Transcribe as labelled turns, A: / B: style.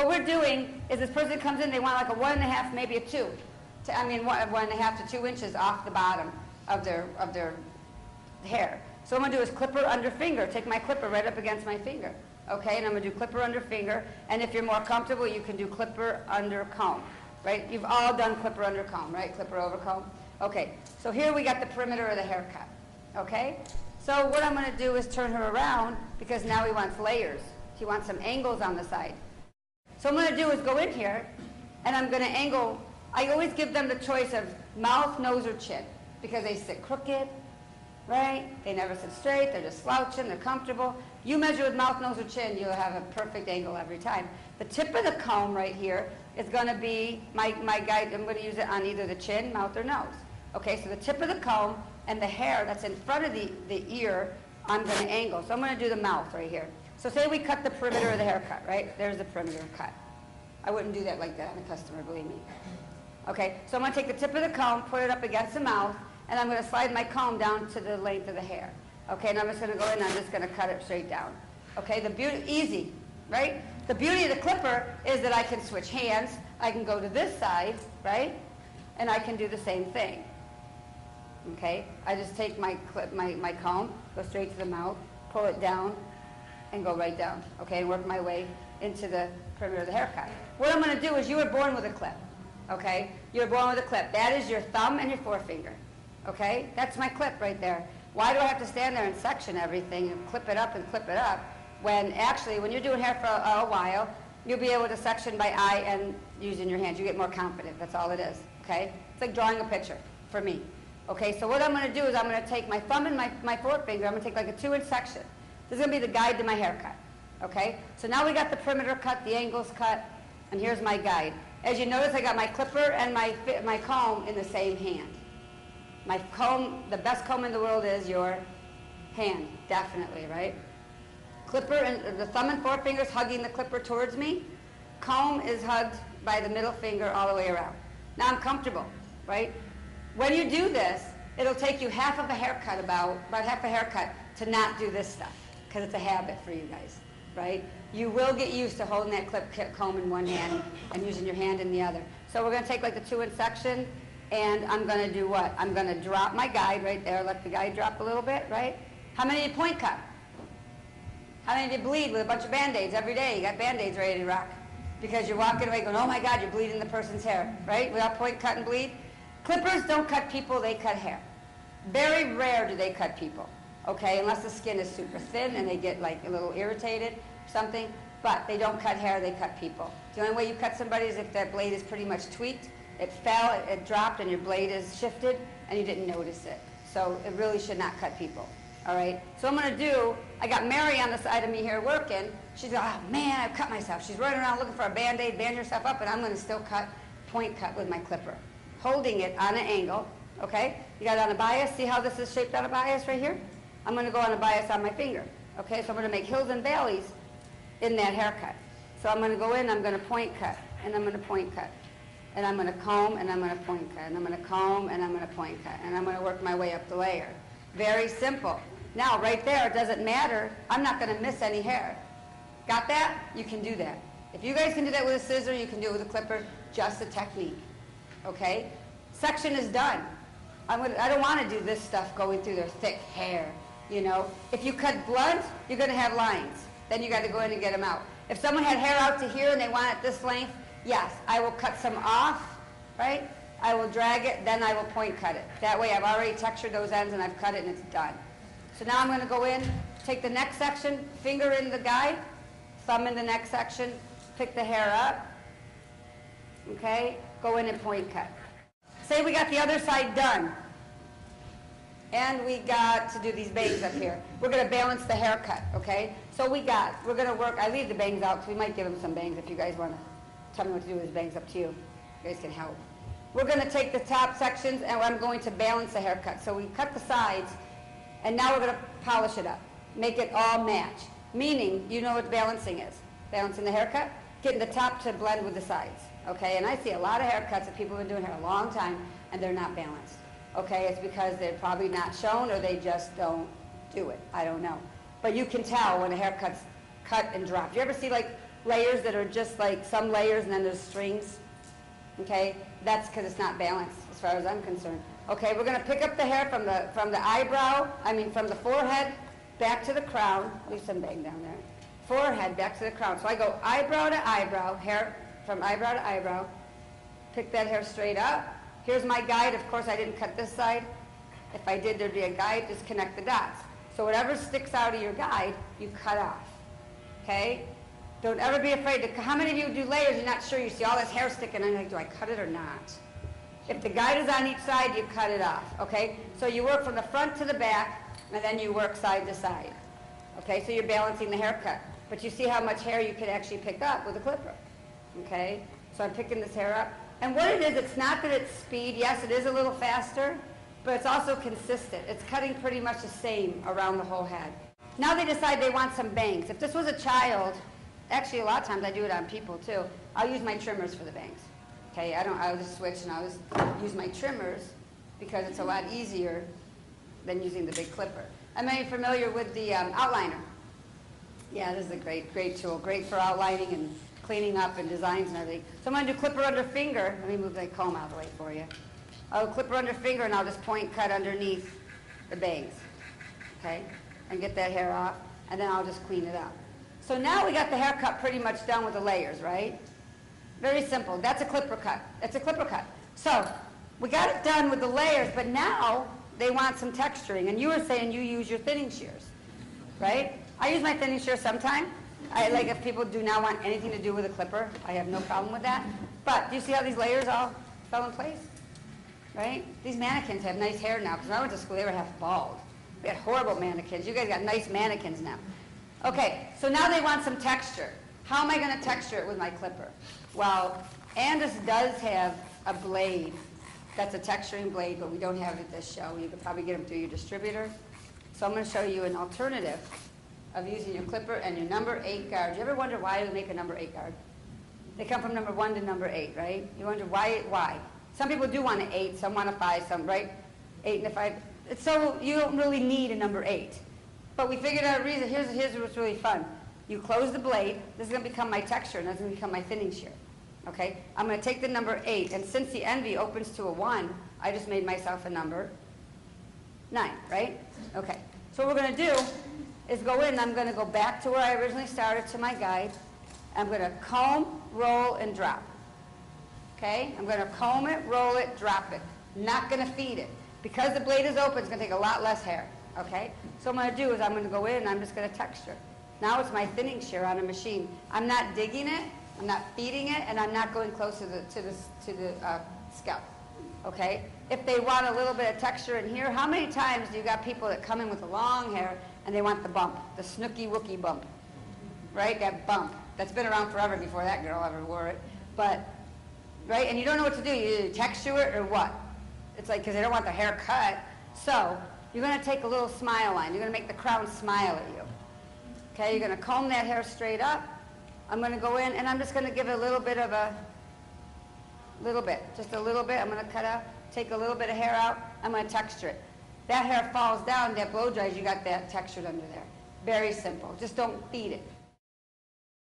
A: what we're doing is this person comes in, they want like a 1.5, maybe a 2. I mean, 1.5 to 2 inches off the bottom of their hair. So what I'm going to do is clipper under finger. Take my clipper right up against my finger. Okay, and I'm going to do clipper under finger. And if you're more comfortable, you can do clipper under comb. Right? You've all done clipper under comb, right? Clipper over comb. Okay, so here we got the perimeter of the haircut. Okay? So what I'm going to do is turn her around because now he wants layers. He wants some angles on the side. So what I'm going to do is go in here and I'm going to angle. I always give them the choice of mouth, nose, or chin because they sit crooked, right? They never sit straight. They're just slouching. They're comfortable. You measure with mouth, nose, or chin, you'll have a perfect angle every time. The tip of the comb right here is going to be my guide. I'm going to use it on either the chin, mouth, or nose. Okay, so the tip of the comb and the hair that's in front of the ear, I'm going to angle. So I'm going to do the mouth right here. So say we cut the perimeter of the haircut, right? There's the perimeter cut. I wouldn't do that like that on a customer, believe me. Okay, so I'm going to take the tip of the comb, put it up against the mouth, and I'm going to slide my comb down to the length of the hair. Okay, and I'm just going to go in and I'm just going to cut it straight down. Okay, the beauty, easy, right? The beauty of the clipper is that I can switch hands. I can go to this side, right? And I can do the same thing. Okay, I just take my comb, go straight to the mouth, pull it down, and go right down. Okay, and work my way into the perimeter of the haircut. What I'm going to do is you were born with a clip. Okay, you were born with a clip. That is your thumb and your forefinger. Okay, that's my clip right there. Why do I have to stand there and section everything and clip it up when actually when you're doing hair for a while, you'll be able to section by eye and using your hands. You get more confident. That's all it is. Okay, it's like drawing a picture for me. Okay, so what I'm going to do is I'm going to take my thumb and my forefinger. I'm going to take like a 2-inch section. This is going to be the guide to my haircut. Okay, so now we got the perimeter cut, the angles cut, and here's my guide. As you notice, I got my clipper and my comb in the same hand. My comb, the best comb in the world is your hand, definitely, right? Clipper and the thumb and forefingers hugging the clipper towards me. Comb is hugged by the middle finger all the way around. Now I'm comfortable, right? When you do this, it'll take you half of a haircut, about half a haircut, to not do this stuff, because it's a habit for you guys, right? You will get used to holding that comb in one hand and using your hand in the other. So we're going to take like the 2-inch section, and I'm going to do what? I'm going to drop my guide right there, let the guide drop a little bit, right? How many did point cut? How many did bleed with a bunch of Band-Aids every day? You got Band-Aids ready to rock because you're walking away going, oh my God, you're bleeding the person's hair, right? Without point, cut, and bleed. Clippers don't cut people, they cut hair. Very rare do they cut people, okay, unless the skin is super thin and they get like a little irritated or something, but they don't cut hair, they cut people. The only way you cut somebody is if that blade is pretty much tweaked, it fell, it dropped, and your blade is shifted, and you didn't notice it. So it really should not cut people, all right? So what I'm going to do, I got Mary on the side of me here working. She's like, oh man, I've cut myself. She's running around looking for a Band-Aid, band yourself up, and I'm going to still cut, point cut with my clipper, holding it on an angle, okay? You got it on a bias. See how this is shaped on a bias right here? I'm going to go on a bias on my finger, okay? So I'm going to make hills and valleys in that haircut. So I'm going to go in, I'm going to point cut, and I'm going to point cut. And I'm going to comb, and I'm going to point cut, and I'm going to comb, and I'm going to point cut, and I'm going to work my way up the layer. Very simple. Now, right there, it doesn't matter. I'm not going to miss any hair. Got that? You can do that. If you guys can do that with a scissor, you can do it with a clipper. Just a technique. Okay? Section is done. I don't want to do this stuff going through their thick hair. You know, if you cut blunt, you're going to have lines. Then you got to go in and get them out. If someone had hair out to here and they want it this length, yes, I will cut some off, right? I will drag it, then I will point cut it. That way I've already textured those ends and I've cut it and it's done. So now I'm going to go in, take the neck section, finger in the guide, thumb in the neck section, pick the hair up, okay? Go in and point cut. Say we got the other side done. And we got to do these bangs up here. We're going to balance the haircut, okay? So we're going to work, I leave the bangs out because we might give him some bangs if you guys want to tell me what to do with his bangs, up to you. You guys can help. We're going to take the top sections and I'm going to balance the haircut. So we cut the sides and now we're going to polish it up. Make it all match. Meaning, you know what balancing is. Balancing the haircut, getting the top to blend with the sides. Okay, and I see a lot of haircuts that people have been doing hair a long time and they're not balanced. Okay, it's because they're probably not shown or they just don't do it. I don't know. But you can tell when a haircut's cut and dropped. You ever see like layers that are just like some layers and then there's strings, okay, that's because it's not balanced as far as I'm concerned. Okay, we're going to pick up the hair from the eyebrow, from the forehead back to the crown. Leave some bang down there. Forehead back to the crown. So I go eyebrow to eyebrow, hair from eyebrow to eyebrow, pick that hair straight up. Here's my guide. Of course, I didn't cut this side. If I did, there'd be a guide. Just connect the dots. So whatever sticks out of your guide, you cut off. Okay? Don't ever be afraid to, how many of you do layers, you're not sure, you see all this hair sticking, and you're like, do I cut it or not? If the guide is on each side, you cut it off, okay? So you work from the front to the back, and then you work side to side. Okay, so you're balancing the haircut. But you see how much hair you could actually pick up with a clipper, okay? So I'm picking this hair up. And what it is, it's not that it's speed. Yes, it is a little faster, but it's also consistent. It's cutting pretty much the same around the whole head. Now they decide they want some bangs. If this was a child, actually a lot of times I do it on people too, I'll use my trimmers for the bangs. Okay, I'll just switch and I'll just use my trimmers because it's a lot easier than using the big clipper. Am I familiar with the outliner? Yeah, this is a great tool. Great for outlining and cleaning up and designs and everything. So I'm going to do clipper under finger. Let me move the comb out of the way for you. I'll clipper under finger and I'll just point cut underneath the bangs. Okay, and get that hair off, and then I'll just clean it up. So now we got the haircut pretty much done with the layers, right? Very simple. That's a clipper cut. It's a clipper cut. So we got it done with the layers, but now they want some texturing. And you were saying you use your thinning shears, right? I use my thinning shears sometime. Like if people do not want anything to do with a clipper, I have no problem with that. But do you see how these layers all fell in place? Right? These mannequins have nice hair now, because when I went to school, they were half bald. We had horrible mannequins. You guys got nice mannequins now. Okay, so now they want some texture. How am I going to texture it with my clipper? Well, Andis does have a blade that's a texturing blade, but we don't have it at this show. You could probably get them through your distributor. So I'm going to show you an alternative of using your clipper and your number 8 guard. You ever wonder why they make a number 8 guard? They come from number 1 to number 8, right? You wonder why? Some people do want an 8, some want a 5, some, right? 8 and a 5. So you don't really need a number 8. But we figured out a reason. Here's what's really fun. You close the blade. This is going to become my texture, and that's going to become my thinning shear. Okay? I'm going to take the number 8, and since the envy opens to a 1, I just made myself a number 9, right? Okay. So what we're going to do is go in, and I'm going to go back to where I originally started to my guide. I'm going to comb, roll, and drop. Okay? I'm going to comb it, roll it, drop it. Not going to feed it. Because the blade is open, it's going to take a lot less hair. Okay? So what I'm going to do is I'm going to go in and I'm just going to texture. Now it's my thinning shear on a machine. I'm not digging it, I'm not feeding it, and I'm not going close to the scalp. Okay? If they want a little bit of texture in here, how many times do you got people that come in with the long hair and they want the bump, the snooky wookie bump? Right? That bump. That's been around forever before that girl ever wore it. But, right? And you don't know what to do. You either texture it or what? It's like, because they don't want the hair cut. So, you're going to take a little smile line. You're going to make the crown smile at you. Okay, you're going to comb that hair straight up. I'm going to go in, and I'm just going to give it a little bit of just a little bit. I'm going to cut out, take a little bit of hair out. I'm going to texture it. That hair falls down, that blow dries, you got that textured under there. Very simple. Just don't feed it.